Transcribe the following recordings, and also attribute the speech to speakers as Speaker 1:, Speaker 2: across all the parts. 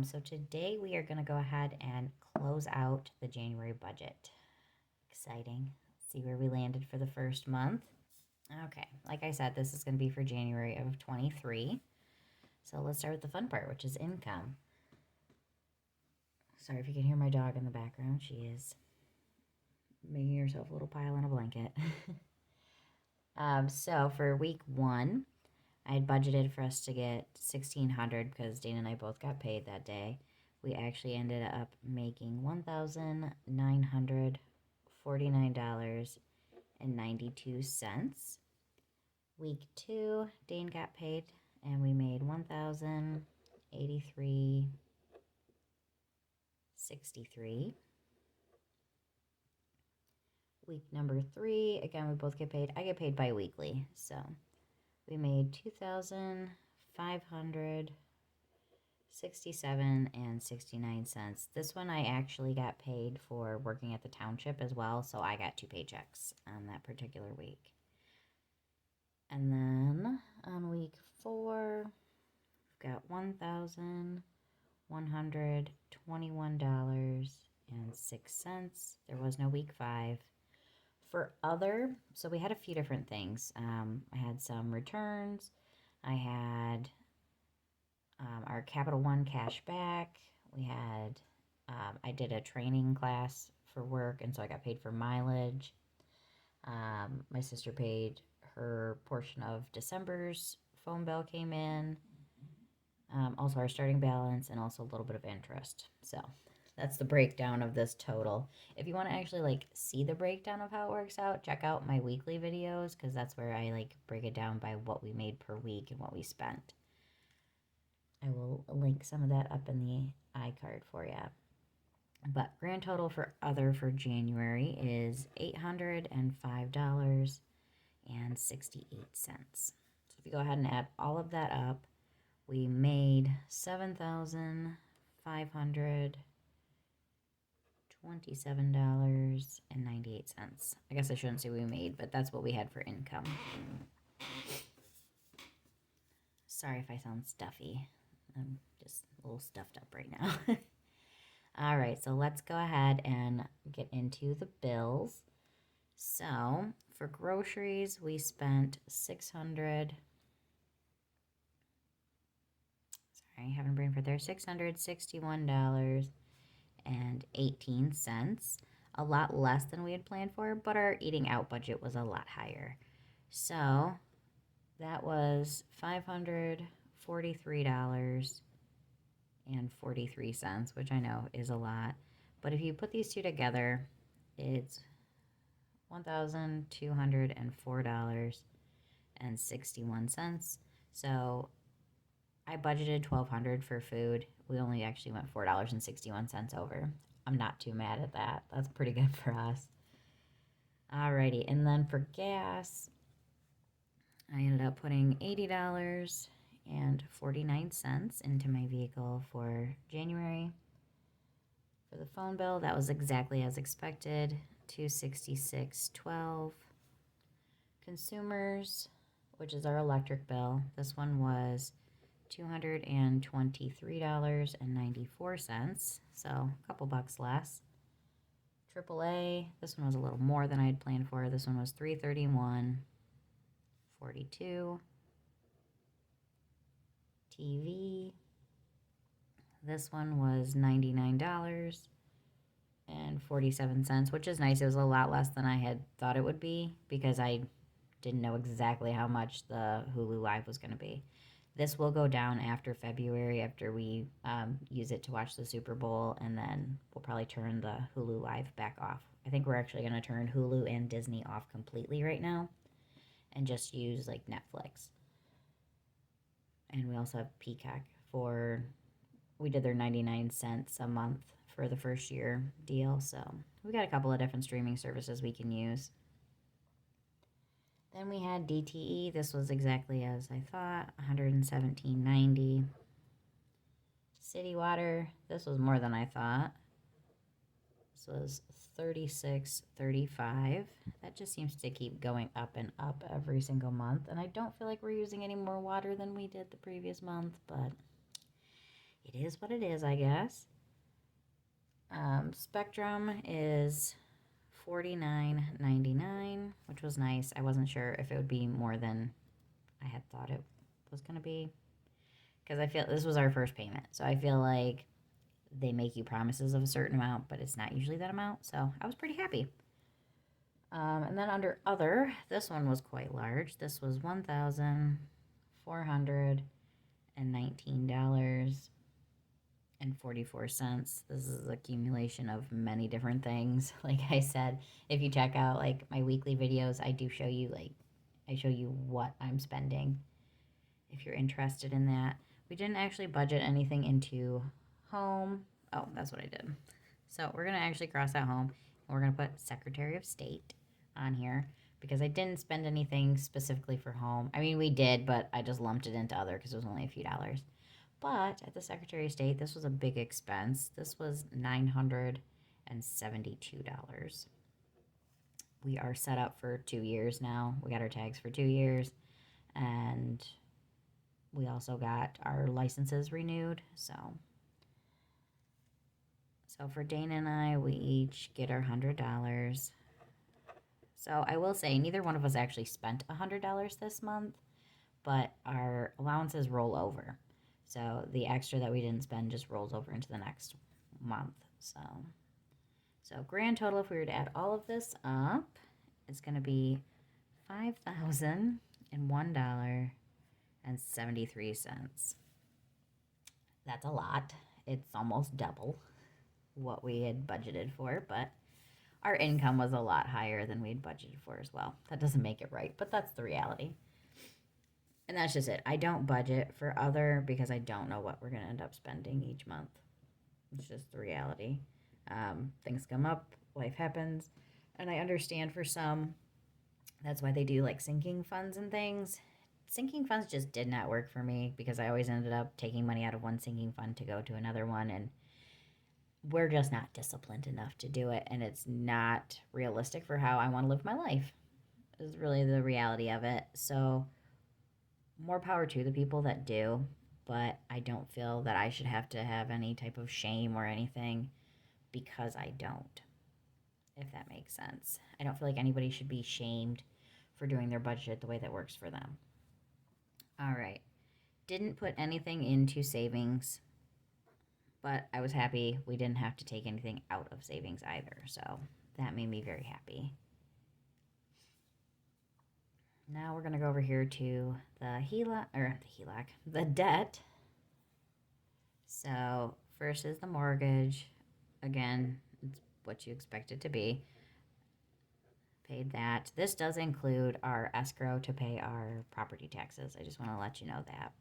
Speaker 1: So today we are going to go ahead and close out the January budget. Exciting. Let's see where we landed for the first month. Okay, like I said, this is going to be for January of 23. So let's start with the fun part, which is income. Sorry if you can hear my dog in the background. She is making herself a little pile in a blanket. So for week 1, I had budgeted for us to get $1,600 because Dana and I both got paid that day. We actually ended up making $1,949.92. Week 2, Dane got paid and we made $1,083.63. Week number 3, again, we both get paid. I get paid bi-weekly, so we made $2,567.69. This one I actually got paid for working at the township as well, so I got 2 paychecks on that particular week. And then on week 4, we've got $1,121.06. There was no week 5. For other, so we had a few different things. I had some returns. I had our Capital One cash back. We had, I did a training class for work, and so I got paid for mileage. My sister paid her portion of December's phone bill came in. Also our starting balance and also a little bit of interest. So that's the breakdown of this total. If you want to actually see the breakdown of how it works out, check out my weekly videos because that's where I break it down by what we made per week and what we spent. I will link some of that up in the iCard for you. But grand total for other for January is $805.68. So if you go ahead and add all of that up, we made $7,527.98. I guess I shouldn't say we made, but that's what we had for income. Sorry if I sound stuffy. I'm just a little stuffed up right now. All right, so let's go ahead and get into the bills. So for groceries, we spent having a brain fart there, $661.18. A lot less than we had planned for, but our eating out budget was a lot higher. So that was $543.43, which I know is a lot. But if you put these two together, it's $1,204.61. So I budgeted $1,200 for food. We only actually went $4.61 over. I'm not too mad at that. That's pretty good for us. Alrighty, and then for gas, I ended up putting $80.49 into my vehicle for January. For the phone bill, that was exactly as expected, $266.12. Consumers, which is our electric bill, this one was $223.94, so a couple bucks less. AAA, this one was a little more than I had planned for. This one was $331.42. TV, this one was $99.47, which is nice. It was a lot less than I had thought it would be because I didn't know exactly how much the Hulu Live was going to be. This will go down after February, after we use it to watch the Super Bowl, and then we'll probably turn the Hulu Live back off. I think we're actually going to turn Hulu and Disney off completely right now and just use Netflix. And we also have Peacock we did their 99 cents a month for the first year deal, so we got a couple of different streaming services we can use. Then we had DTE. This was exactly as I thought, $117.90. City Water, this was more than I thought. This was $36.35. That just seems to keep going up and up every single month, and I don't feel like we're using any more water than we did the previous month, but it is what it is, I guess. Spectrum is $49.99, which was nice. I wasn't sure if it would be more than I had thought it was going to be, because I feel this was our first payment. So I feel like they make you promises of a certain amount, but it's not usually that amount. So I was pretty happy. And then under other, this one was quite large. This was $1,419.44. This is an accumulation of many different things. Like I said, if you check out like my weekly videos, I do show you I show you what I'm spending if you're interested in that. We didn't actually budget anything into home. Oh, that's what I did. So we're going to actually cross out home. And we're going to put Secretary of State on here because I didn't spend anything specifically for home. I mean, we did, but I just lumped it into other because it was only a few dollars. But at the Secretary of State, this was a big expense. This was $972. We are set up for 2 years now. We got our tags for 2 years. And we also got our licenses renewed. So for Dana and I, we each get our $100. So I will say neither one of us actually spent $100 this month, but our allowances roll over. So the extra that we didn't spend just rolls over into the next month. So grand total, if we were to add all of this up, it's going to be $5,001.73. That's a lot. It's almost double what we had budgeted for, but our income was a lot higher than we'd budgeted for as well. That doesn't make it right, but that's the reality. And that's just it. I don't budget for other because I don't know what we're going to end up spending each month. It's just the reality. Things come up, life happens, and I understand for some, that's why they do like sinking funds and things. Sinking funds just did not work for me because I always ended up taking money out of one sinking fund to go to another one, and we're just not disciplined enough to do it, and it's not realistic for how I want to live my life is really the reality of it. So more power to the people that do, but I don't feel that I should have to have any type of shame or anything because I don't, if that makes sense. I don't feel like anybody should be shamed for doing their budget the way that works for them. All right. Didn't put anything into savings, but I was happy we didn't have to take anything out of savings either. So that made me very happy. Now we're going to go over here to the the debt. So first is the mortgage. Again, it's what you expect it to be. Paid that. This does include our escrow to pay our property taxes. I just want to let you know that.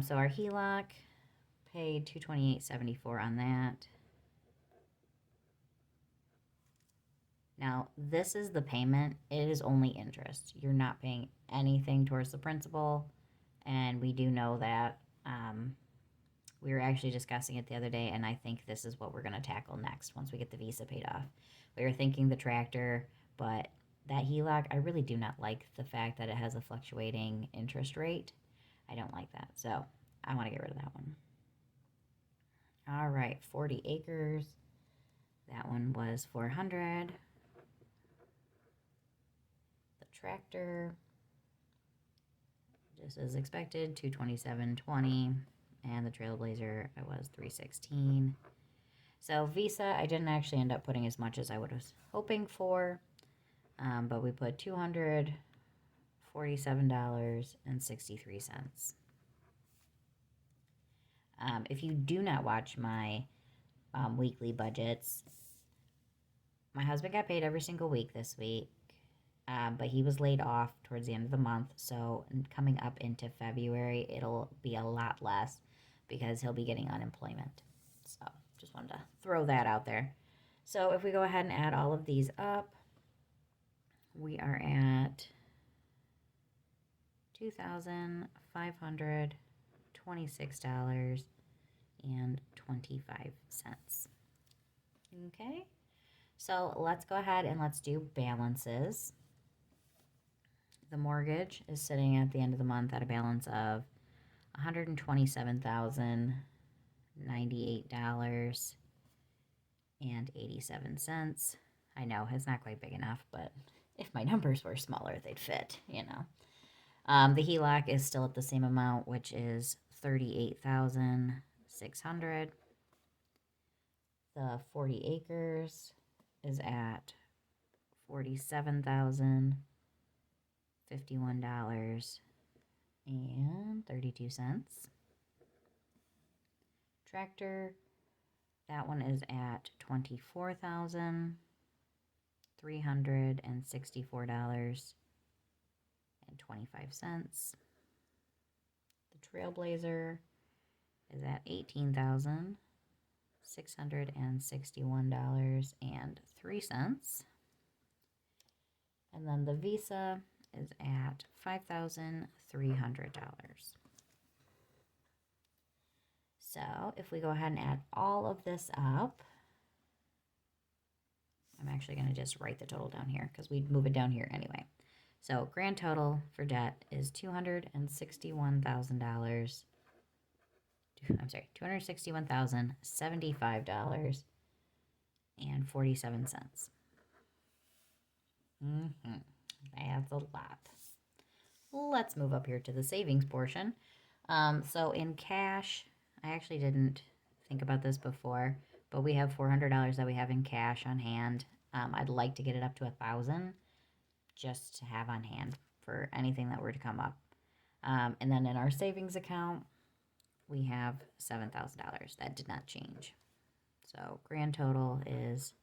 Speaker 1: So our HELOC, paid $228.74 on that. Now, this is the payment. It is only interest. You're not paying anything towards the principal, and we do know that. We were actually discussing it the other day, and I think this is what we're going to tackle next once we get the visa paid off. We were thinking the tractor, but that HELOC, I really do not like the fact that it has a fluctuating interest rate. I don't like that, so I want to get rid of that one. All right, 40 acres. That one was $400. The tractor, just as expected, $227.20, and the Trailblazer it was $316. So Visa, I didn't actually end up putting as much as I was hoping for, but we put $247.63. If you do not watch my weekly budgets, my husband got paid every single week this week, but he was laid off towards the end of the month. So coming up into February, it'll be a lot less because he'll be getting unemployment. So just wanted to throw that out there. So if we go ahead and add all of these up, we are at $2,526.25. Okay, so let's go ahead and let's do balances. The mortgage is sitting at the end of the month at a balance of $127,000. $98.87. I know it's not quite big enough, but if my numbers were smaller, they'd fit, you know. The HELOC is still at the same amount, which is $38,600. The 40 acres is at $47,051.32. Tractor, that one is at $24,364.25. The Trailblazer is at $18,661.03. And then the Visa is at $5,300. So if we go ahead and add all of this up, I'm actually going to just write the total down here because we'd move it down here anyway. So grand total for debt is $261,000. I'm sorry, $261,075.47. That's a lot. Let's move up here to the savings portion. So in cash, I actually didn't think about this before, but we have $400 that we have in cash on hand. I'd like to get it up to $1,000 just to have on hand for anything that were to come up. And then in our savings account, we have $7,000. That did not change. So grand total is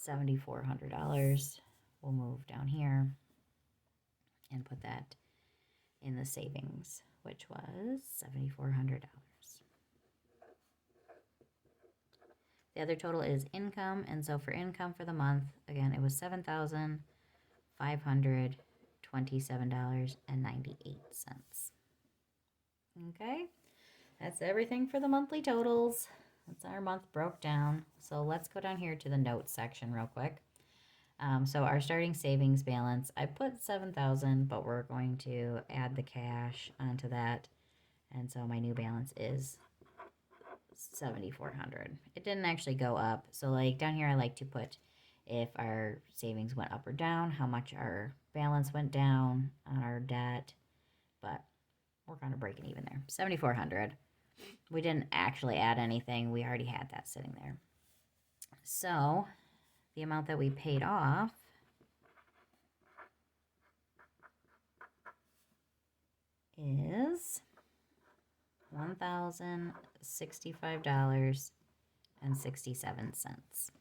Speaker 1: $7,400. We'll move down here and put that in the savings, which was $7,400. The other total is income, and so for income for the month, again, it was $7,527.98. Okay, that's everything for the monthly totals. That's our month broke down. So let's go down here to the notes section real quick. So our starting savings balance, I put $7,000, but we're going to add the cash onto that. And so my new balance is $7,400. It didn't actually go up. So like down here, I like to put if our savings went up or down, how much our balance went down on our debt. But we're kind of breaking even there. $7,400. We didn't actually add anything. We already had that sitting there. So the amount that we paid off is $1,065.67.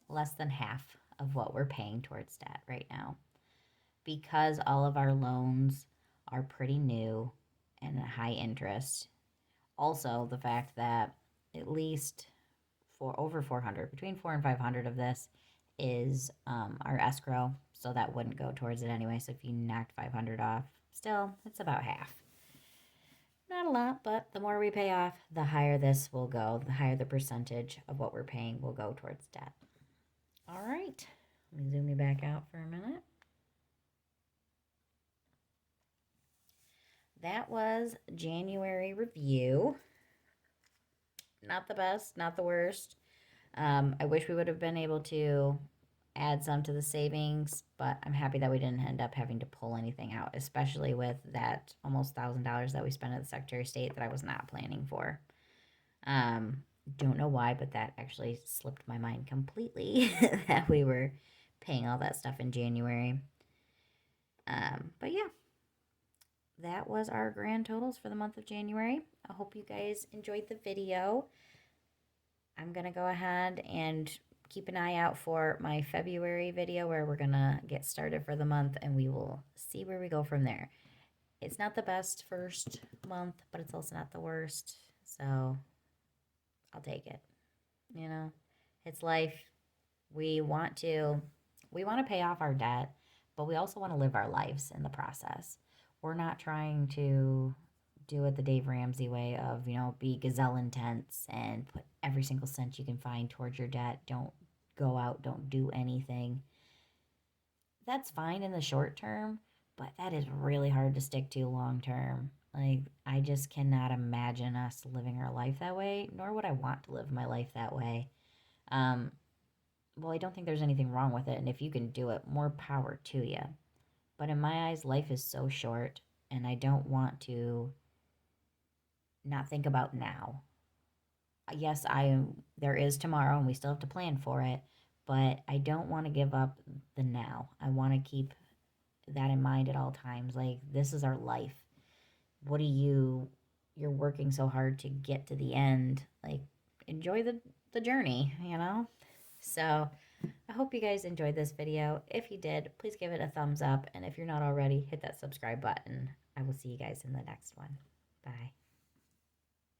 Speaker 1: Less than half of what we're paying towards debt right now. Because all of our loans are pretty new and high interest. Also, the fact that at least for over 400, between 400 and 500 of this is our escrow, so that wouldn't go towards it anyway. So if you knocked 500 off, still, it's about half. Not a lot, but the more we pay off, the higher this will go, the higher the percentage of what we're paying will go towards debt. All right, let me zoom you back out for a minute. That was January review. Not the best, not the worst. I wish we would have been able to add some to the savings, but I'm happy that we didn't end up having to pull anything out, especially with that almost $1,000 that we spent at the Secretary of State that I was not planning for. Don't know why, but that actually slipped my mind completely that we were paying all that stuff in January. But yeah, that was our grand totals for the month of January. I hope you guys enjoyed the video. I'm going to go ahead and keep an eye out for my February video where we're going to get started for the month and we will see where we go from there. It's not the best first month, but it's also not the worst. So I'll take it. You know, it's life. We want to pay off our debt, but we also want to live our lives in the process. We're not trying to do it the Dave Ramsey way of, be gazelle intense and put every single cent you can find towards your debt. Don't go out, don't do anything. That's fine in the short term, but that is really hard to stick to long term. Like, I just cannot imagine us living our life that way, nor would I want to live my life that way. Um, well, I don't think there's anything wrong with it, and if you can do it, more power to you. But in my eyes, life is so short, and I don't want to not think about now. Yes, I there is tomorrow, and we still have to plan for it, but I don't want to give up the now. I want to keep that in mind at all times. Like, this is our life. What do you're working so hard to get to the end. Like, enjoy the journey, you know? So, I hope you guys enjoyed this video. If you did, please give it a thumbs up, and if you're not already, hit that subscribe button. I will see you guys in the next one. Bye.